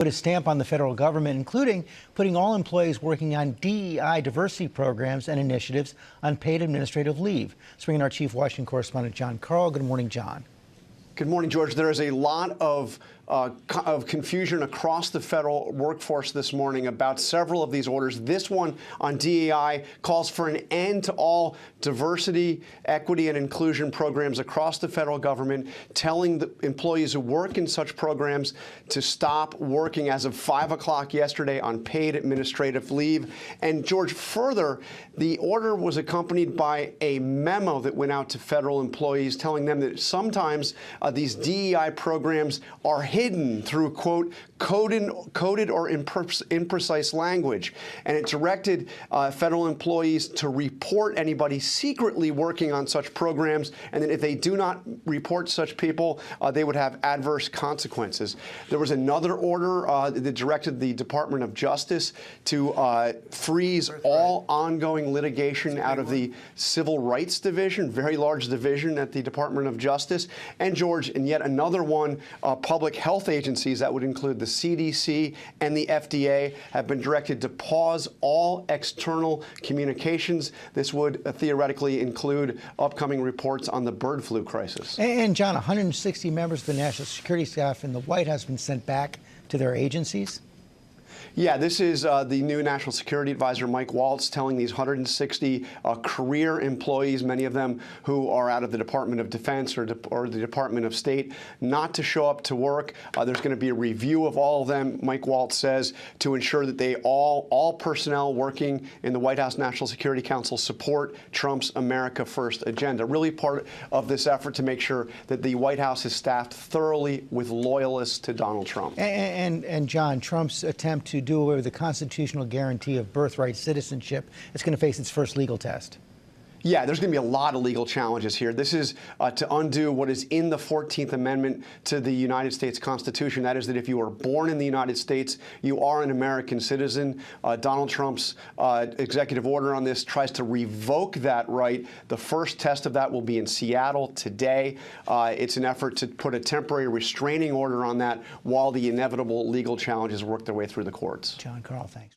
Put a stamp on the federal government, including putting all employees working on DEI diversity programs and initiatives on paid administrative leave. Let's bring in our chief Washington correspondent, John Carl. Good morning, John. Good morning, George. There is a lot of confusion across the federal workforce this morning about several of these orders. This one on DEI calls for an end to all diversity, equity, and inclusion programs across the federal government, telling the employees who work in such programs to stop working as of 5 o'clock yesterday on paid administrative leave. And George, further, the order was accompanied by a memo that went out to federal employees telling them that sometimes these DEI programs are hidden through, quote, coded or imprecise language. And it directed federal employees to report anybody secretly working on such programs, and that if they do not report such people, they would have adverse consequences. There was another order that directed the Department of Justice to freeze all ongoing litigation out of the Civil Rights Division, very large division at the Department of Justice. And George, and yet another one, public health agencies that would include the CDC and the FDA have been directed to pause all external communications. This would theoretically include upcoming reports on the bird flu crisis. And John, 160 members of the national security staff in the White House have been sent back to their agencies. Yeah, this is the new National Security Advisor, Mike Waltz, telling these 160 career employees, many of them who are out of the Department of Defense or the Department of State, not to show up to work. There's going to be a review of all of them, Mike Waltz says, to ensure that they all personnel working in the White House National Security Council support Trump's America First agenda. Really part of this effort to make sure that the White House is staffed thoroughly with loyalists to Donald Trump. And John, Trump's attempt to do away with the constitutional guarantee of birthright citizenship, it's going to face its first legal test. Yeah, there's going to be a lot of legal challenges here. This is to undo what is in the 14th Amendment to the United States Constitution. That is that if you are born in the United States, you are an American citizen. Donald Trump's executive order on this tries to revoke that right. The first test of that will be in Seattle today. It's an effort to put a temporary restraining order on that while the inevitable legal challenges work their way through the courts. John Carl, thanks.